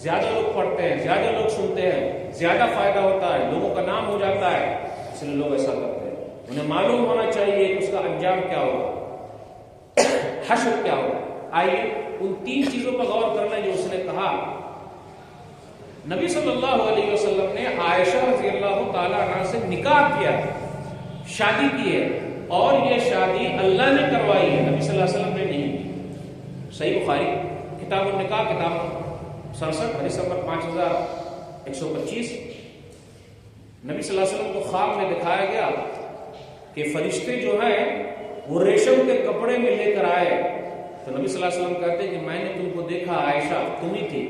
زیادہ لوگ پڑھتے ہیں, زیادہ لوگ سنتے ہیں, زیادہ فائدہ ہوتا ہے, لوگوں کا نام ہو جاتا ہے, اس لیے لوگ ایسا کرتے ہیں. انہیں معلوم ہونا چاہیے کہ اس کا انجام کیا ہوگا, حشر کیا ہوگا. آئیے ان 3 چیزوں پر غور کرنا جو اس نے کہا. نبی صلی اللہ علیہ وسلم نے عائشہ رضی اللہ تعالیٰ عنہ سے نکاح کیا, شادی کی ہے, اور یہ شادی اللہ نے کروائی ہے, نبی صلی اللہ علیہ وسلم نے نہیں کی. صحیح بخاری کتاب النکاح کتاب 67 حدیث نمبر 5125. نبی صلی اللہ علیہ وسلم کو خواب میں دکھایا گیا کہ فرشتے جو ہیں وہ ریشم کے کپڑے میں لے کر آئے تو نبی صلی اللہ علیہ وسلم کہتے ہیں کہ میں نے تم کو دیکھا عائشہ تم ہی تھی.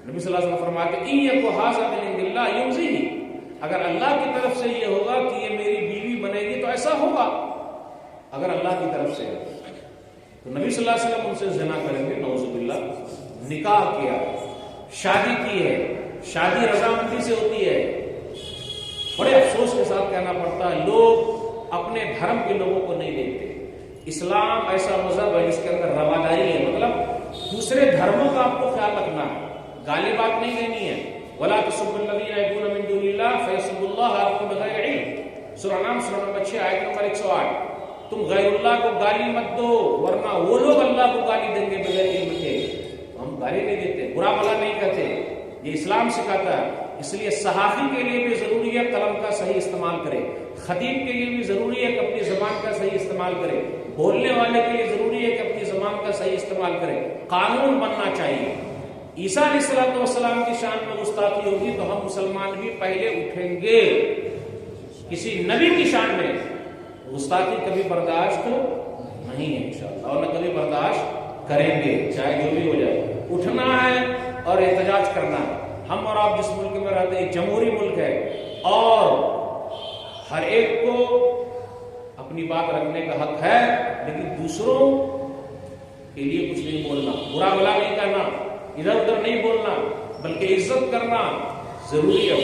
نبی صلی اللہ علیہ وسلم فرماتے ہیں ان یکو ھذا من عند اللہ یمزیہ، اگر اللہ کی طرف سے یہ ہوگا کہ یہ میری بیوی بنے گی تو ایسا ہوگا، اگر اللہ کی طرف سے ہے. تو نبی صلی اللہ علیہ وسلم ان سے زنا کریں گے، نعوذ باللہ. نکاح کیا، شادی کی ہے، شادی رضامندی سے ہوتی ہے. بڑے افسوس کے ساتھ کہنا پڑتا ہے لوگ اپنے دھرم کے لوگوں کو نہیں دیکھتے. اسلام ایسا مذہب ہے جس کے اندر رواداری ہے، مطلب دوسرے دھرموں کا آپ کو خیال رکھنا ہے، گالی بات نہیں دینی ہے. وَلَا تَسُبُّوا الَّذِينَ يَدْعُونَ مِن دُونِ اللَّهِ فَيَسُبُّوا اللَّهَ عَدْوًا بِغَيْرِ عِلْمٍ. سورہ نام سورہ نمبر 6 آیت نمبر 108. تم غیر اللہ کو گالی مت دو ورنہ وہ لوگ اللہ کو گالی دیں گے بغیر علم کے. ہم گالی نہیں دیتے، برا بھلا نہیں کہتے، یہ اسلام سکھاتا ہے. اس لیے صحافی کے لیے بھی ضروری ہے قلم کا صحیح استعمال کرے، خطیب کے لیے بھی ضروری ہے کہ اپنی زبان کا صحیح استعمال کرے، بولنے والے کے لیے ضروری ہے کہ اپنی زبان کا صحیح استعمال کرے. قانون بننا چاہیے. عیسیٰ علیہ السلام کی شان میں گستاخی ہوگی تو ہم مسلمان بھی پہلے اٹھیں گے. کسی نبی کی شان میں گستاخی کبھی برداشت نہیں ہے انشاءاللہ، اور نہ کبھی برداشت کریں گے، چاہے جو بھی ہو جائے. اٹھنا ہے اور احتجاج کرنا ہے. ہم اور آپ جس ملک میں رہتے ہیں ایک جمہوری ملک ہے اور ہر ایک کو اپنی بات رکھنے کا حق ہے، لیکن دوسروں کے لیے کچھ نہیں بولنا، برا بھلا نہیں کرنا، ادھر ادھر نہیں بولنا، بلکہ عزت کرنا ضروری ہے.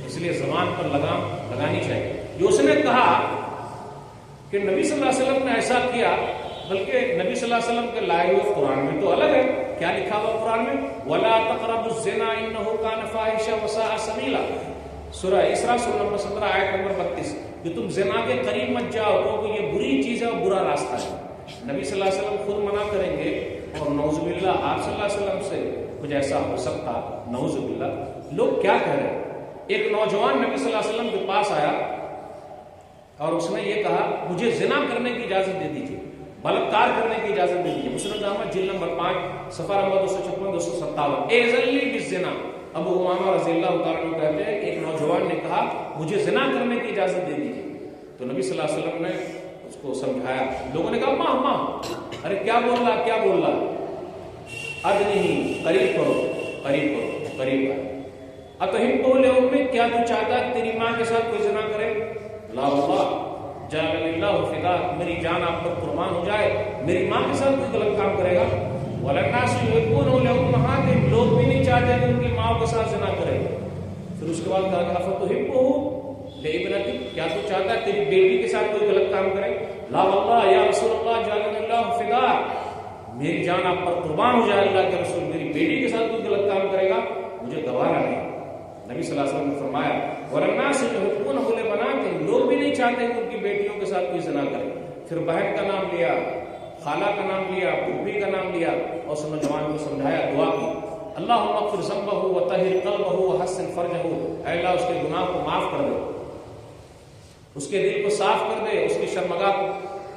اس لیے زبان پر لگام لگانی چاہیے. جو اس نے کہا کہ نبی صلی اللہ علیہ وسلم نے ایسا کیا، بلکہ نبی صلی اللہ علیہ وسلم کے لائے ہوئے قرآن میں تو الگ ہے. کیا لکھا ہوا قرآن میں؟ وَلَا تَقْرَبُوا الزِّنَا إِنَّهُ كَانَ فَاحِشًا وَسَاءَ سَبِيلًا. سورہ اسراء سورہ نمبر 17 آیت نمبر 32. کہ تم زنا کے قریب مت جاؤ کیونکہ یہ بری چیز ہے اور برا راستہ ہے. نبی صلی اللہ علیہ وسلم خود منع کریں گے اور نعوذ باللہ آپ صلی اللہ علیہ وسلم سے کچھ ایسا ہو سکتا، نعوذ باللہ. لوگ کیا کہہ رہے ہیں؟ ایک نوجوان نبی صلی اللہ علیہ وسلم کے پاس آیا اور اس نے یہ کہا مجھے زنا کرنے کی اجازت دے دیجیے، بلاکار کرنے کی اجازت دے دیجیے. مسند احمد جلد نمبر 5 صفحہ نمبر 256 257. اذن لی بالزنا. ابو امامہ رضی اللہ تعالیٰ عنہ کہتے ہیں ایک نوجوان نے کہا مجھے زنا کرنے کی اجازت دے دیجیے. تو نبی صلی اللہ علیہ وسلم نے اس کو سمجھایا. لوگوں نے کہا ماں ارے کیا بول رہا ادنی قریب کرو قریب آئے. اتہم تو لے میں کیا تو چاہتا تیری ماں کے ساتھ کوئی زنا کرے؟ لا واللہ جعل اللہ فداک، میری جان آپ پر قربان ہو جائے، میری ماں کے ساتھ کوئی غلط کام کرے گا. وَلَلنَّاسُ يُحِبُّونَهُ لِأُمَّهَاتِهِمْ، لوگ بھی نہیں چاہتے کہ ان کی ماں کے ساتھ زنا کرے. پھر اس کے بعد کہا کہ أَفَتُحِبُّهُ لِابْنَتِكَ، کیا تو چاہتا ہے تیری بیٹی کے ساتھ کوئی غلط کام کرے؟ لا واللہ یا رسول اللہ جعل اللہ فداک، میری جان آپ پر قربان ہو جائے اللہ کے رسول، میری بیٹی کے ساتھ کوئی غلط کام کرے گا مجھے گوارا نہیں. نبی صلی اللہ علیہ وسلم نے فرمایا وَلَلنَّاسِ يُحِبُّونَهُ لِبَنَاتِهِمْ، لوگ بھی نہیں چاہتے کہ ان کی بیٹیوں کے ساتھ کوئی زنا کرے. پھر بہن کا نام لیا، خالہ کا نام لیا، پھوپھی کا نام لیا اور اس نوجوان کو سمجھایا، دعا کی اللہم اغفر ذنبہ وطہر قلبہ وحسن فرجہ، اے اللہ اس کے گناہ کو معاف کر دے، اس کے دل کو صاف کر دے، اس کی شرمگاہ کو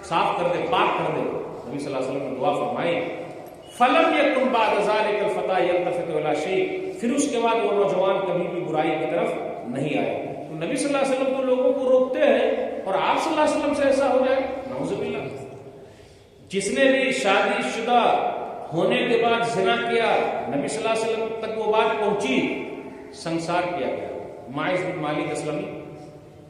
صاف کر دے، پاک کر دے. نبی صلی اللہ علیہ وسلم نے دعا فرمائی. فلم یکن بعد ذلک الفتى یلتفت الی شیء، پھر اس کے بعد وہ نوجوان کبھی بھی برائی کی طرف نہیں آئے. تو نبی صلی اللہ علیہ وسلم تو لوگوں کو روکتے ہیں اور آپ صلی اللہ علیہ وسلم سے ایسا ہو جائے، نعوذ باللہ. جس نے بھی شادی شدہ ہونے کے بعد زنا کیا، نبی صلی اللہ علیہ وسلم تک وہ بات پہنچی، سنسار کیا گیا. ماعز بن مالک اسلمی،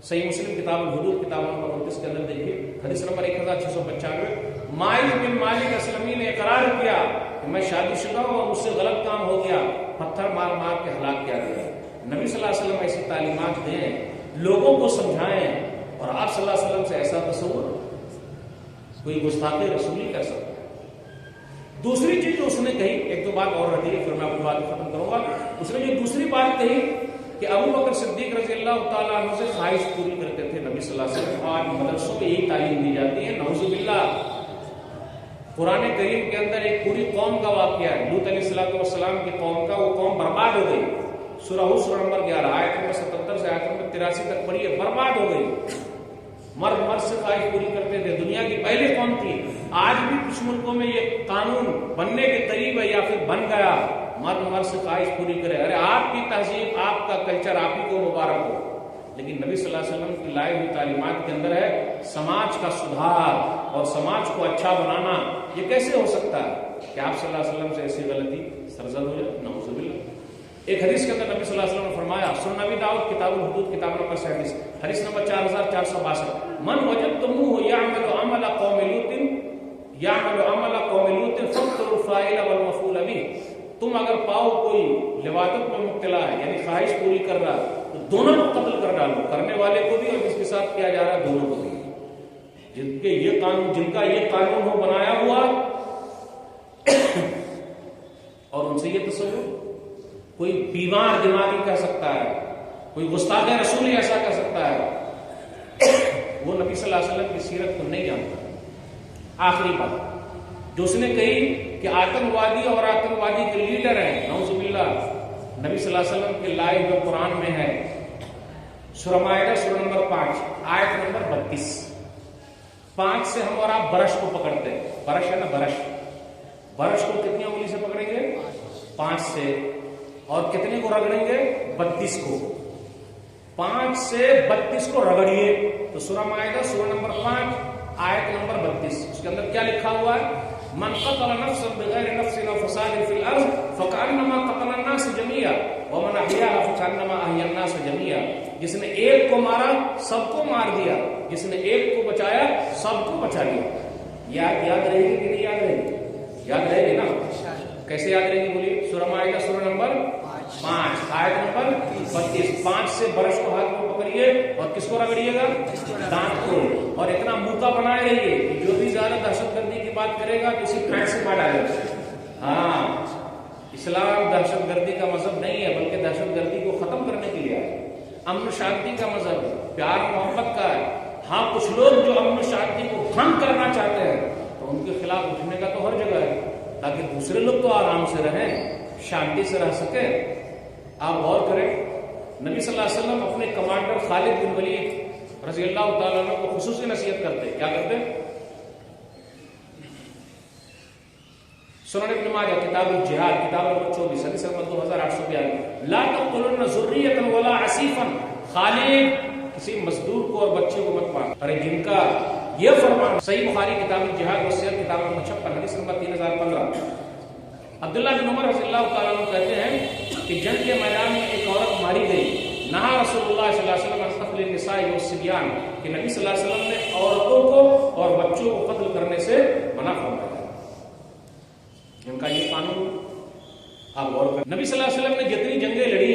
صحیح مسلم کتاب الحدود کتاب نمبر 29 کے اندر دیکھیے حدیث نمبر 1695. ماعز بن مالک اسلمی نے اقرار کیا کہ میں شادی شدہ ہوں اور مجھ سے غلط کام ہو گیا، پتھر مار مار کے ہلاک کیا گیا. نبی صلی اللہ علیہ وسلم ایسی تعلیمات دیں، لوگوں کو سمجھائیں، اور آپ صلی اللہ علیہ وسلم سے ایسا تصور کوئی گستاخی رسولی کر سکتا ہے. دوسری چیز جو اس نے کہی، ایک دو بات اور رہتی ہے پھر میں اپنی بات ختم کروں گا. اس نے جو دوسری بات کہی کہ ابو بکر صدیق رضی اللہ تعالیٰ عنہ سے خواہش پوری کرتے تھے نبی صلی اللہ علیہ وسلم. آج مدرسوں میں یہی تعلیم دی جاتی ہے، نعوذ باللہ. قرآن کریم کے اندر ایک پوری قوم کا واقعہ ہے، لوط علیہ السلام کی قوم کا. وہ قوم برباد ہو گئی. سورہ ہود سورہ نمبر 11 آیت نمبر 77 سے آیت نمبر 83 تک پڑھیے. برباد ہو گئی. مرد سے خواہش پوری کرتے تھے، دنیا کی پہلی قوم تھی. آج بھی کچھ ملکوں میں یہ قانون بننے کے قریب ہے یا پھر بن گیا، مرد سے خواہش پوری کرے. ارے آپ کی تہذیب، آپ کا کلچر آپ ہی کو مبارک ہو. لیکن نبی صلی اللہ علیہ وسلم کی لائی ہوئی تعلیمات کے اندر ہے سماج کا سدھار اور سماج کو اچھا بنانا. یہ کیسے ہو سکتا ہے کہ آپ صلی اللہ علیہ وسلم سے ایسی غلطی سرزد ہو جائے؟ نعوذ باللہ۔ ایک حدیث کے اندر نبی صلی اللہ علیہ وسلم نے فرمایا، سنن نبی داؤد کتاب الحدود کتاب نمبر 37 حدیث نمبر 4462، من وجدتموه يعمل عمل قوم لوط فاقتلوا الفاعل والمفعول به۔ تم اگر پاؤ کوئی لواطت میں مبتلا ہے، یعنی خواہش پوری کر رہا ہے، تو دونوں کو قتل کر ڈالو، کرنے والے کو بھی اور جس کے ساتھ کیا جا رہا ہے دونوں کو بھی۔ جن کا یہ قانون ہو بنایا ہوا اور ان سے یہ تصور کوئی بیمار دماغی کہہ سکتا ہے، کوئی گستاخ رسول ایسا کہہ سکتا ہے، وہ نبی صلی اللہ علیہ وسلم کی سیرت کو نہیں جانتا۔ آخری بات جو اس نے کہی کہ آتنکوادی اور آتنکوادی کے لیڈر ہیں، نعوذ باللہ، نبی صلی اللہ علیہ وسلم کے لائے ہوئے قرآن میں ہے، سورہ مائدہ سورہ نمبر 5 آیت نمبر 32۔ 5 سے ہم اور آپ برش کو پکڑتے ہیں، برش ہے نا، برش کو کتنی انگلی سے پکڑیں گے؟ 5 سے، اور کتنے کو رگڑیں گے؟ 32 کو۔ 5 سے 32 کو رگڑیے، تو سورہ مائدہ سورہ نمبر 5 آیت نمبر 32، اس کے اندر کیا لکھا ہوا ہے؟ من قتل نفسا بغیر نفس او فساد فی الارض فکأنما قتل الناس جميعا ومن احیاها فکأنما احیا الناس جميعا۔ جس نے ایک کو مارا سب کو مار دیا، جس نے ایک کو بچایا سب کو بچا لیا۔ یاد رہے گی کہ نہیں یاد رہے گی؟ یاد رہے گی نا؟ کیسے یاد رہے گی بولیے؟ سورہ مائدہ سورہ نمبر 5 آیت نمبر 32۔ 5 سے برش کو ہاتھ میں پکڑیے اور کس کو رگڑیے گا؟ دانت کو، اور اتنا موقع بنائے رہیے کہ جو بھی زیادہ دہشت گردی کی بات کرے گا تو اسی پھینک سے مار ڈالے گا۔ ہاں، اسلام دہشت گردی کا مذہب نہیں ہے، بلکہ دہشت گردی کو ختم کرنے کے لیے ہے، امن و شانتی کا مذہب ہے، پیار محبت کا ہے۔ ہاں، کچھ لوگ جو امن و شانتی کو بھنگ کرنا چاہتے ہیں تو ان کے خلاف اٹھنے کا تو ہر جگہ ہے، تاکہ دوسرے لوگ تو آرام سے رہیں، شانتی سے رہ سکے۔ آپ غور کریں، نبی صلی اللہ علیہ وسلم اپنے کمانڈر خالد بن ولید رضی اللہ تعالیٰ عنہ کو خصوصی نصیحت کرتے، کیا کرتے؟ سنن ابن ماجہ کتاب الجہاد کتاب نمبر 24 حدیث نمبر 2842، لا تقتلن ذریۃ ولا عصیفا، خالد کسی مزدور کو اور بچے کو مت مار۔ ارے جن کا یہ فرمان صحیح بخاری کتاب الجہاد والسیر کتاب نمبر 56 حدیث نمبر 3015، عبداللہ بن عمر رضی اللہ تعالیٰ عنہ کہتے ہیں کہ جنگ کے میدان میں ایک عورت ماری گئی، نہا رسول اللہ صلی اللہ علیہ وسلم عن قتل النساء والصبیان، کہ نبی صلی اللہ علیہ وسلم نے عورتوں کو اور بچوں کو قتل کرنے سے منع فرمایا۔ جن کا یہ قانون آپ غور کریں، نبی صلی اللہ علیہ وسلم نے جتنی جنگیں لڑی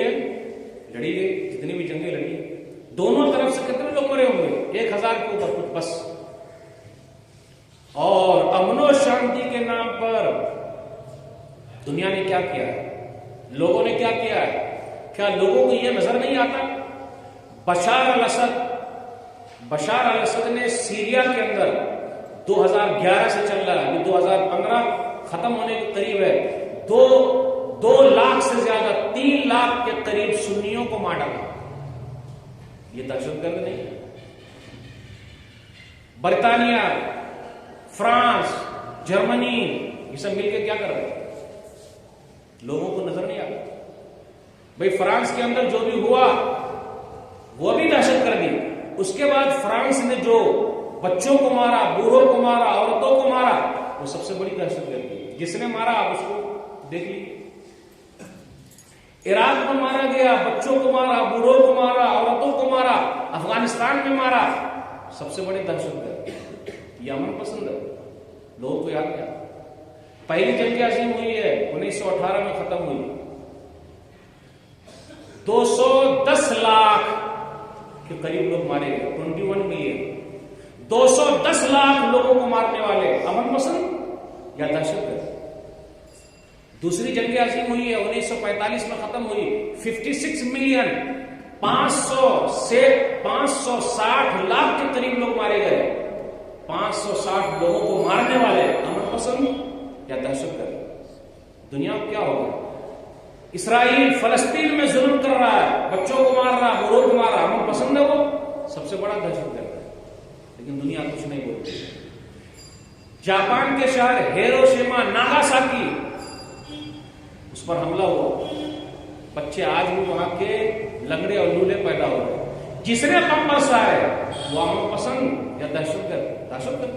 گئی، جتنی بھی جنگیں لڑی ہیں، دونوں طرف سے کتنے لوگ مرے ہوں گے؟ 1000 کے اوپر کچھ بس۔ اور امن و شانتی کے نام پر دنیا نے کیا کیا ہے، لوگوں نے کیا کیا ہے؟ کیا لوگوں کو یہ نظر نہیں آتا؟ بشار الاسد نے سیریا کے اندر 2011 سے چل رہا ہے، ابھی 2015 ختم ہونے کے قریب ہے، 2 لاکھ سے زیادہ 3 لاکھ کے قریب سنیوں کو مار ڈالا۔ یہ دہشت گرد نہیں ہے؟ برطانیہ، فرانس، جرمنی، یہ سب مل کے کیا کر رہے ہیں؟ لوگوں کو نظر نہیں آتا۔ بھئی فرانس کے اندر جو بھی ہوا وہ بھی دہشت گردی، اس کے بعد فرانس نے جو بچوں کو مارا، بوڑھوں کو مارا، عورتوں کو مارا، وہ سب سے بڑی دہشت گردی۔ جس نے مارا آپ اس کو دیکھ لیجیے۔ عراق میں مارا گیا، بچوں کو مارا، بوڑھوں کو مارا، عورتوں کو مارا، افغانستان میں مارا، سب سے بڑی دہشت گرد۔ یہ امن پسند ہے، لوگوں کو یاد کیا؟ پہلی جنگ عظیم ہوئی ہے 1918 میں ختم ہوئی، 210 لاکھ کے قریب لوگ مارے گئے، 21 ملین، 210 لاکھ لوگوں کو مارنے والے امن پسند یا دہشت گرد؟ دوسری جنگ عظیم ہوئی ہے 1945 میں ختم ہوئی، 56 ملین 560 لاکھ کے قریب لوگ مارے گئے، 560 لوگوں کو مارنے والے امن پسند یا دہشت گرد؟ دنیا کو کیا ہوگا؟ اسرائیل فلسطین میں ظلم کر رہا ہے، بچوں کو مار رہا، بوڑھوں کو مار رہا، امن پسند ہے وہ؟ سب سے بڑا دہشت گرد ہے، لیکن دنیا کچھ نہیں بولتی۔ جاپان کے شہر ہیروشیما ناگاساکی، اس پر حملہ ہوا، بچے آج بھی وہاں کے لنگڑے اور لولے پیدا ہو رہے۔ جس نے بم برسائے وہ امن پسند یا دہشت گرد؟ دہشت گرد۔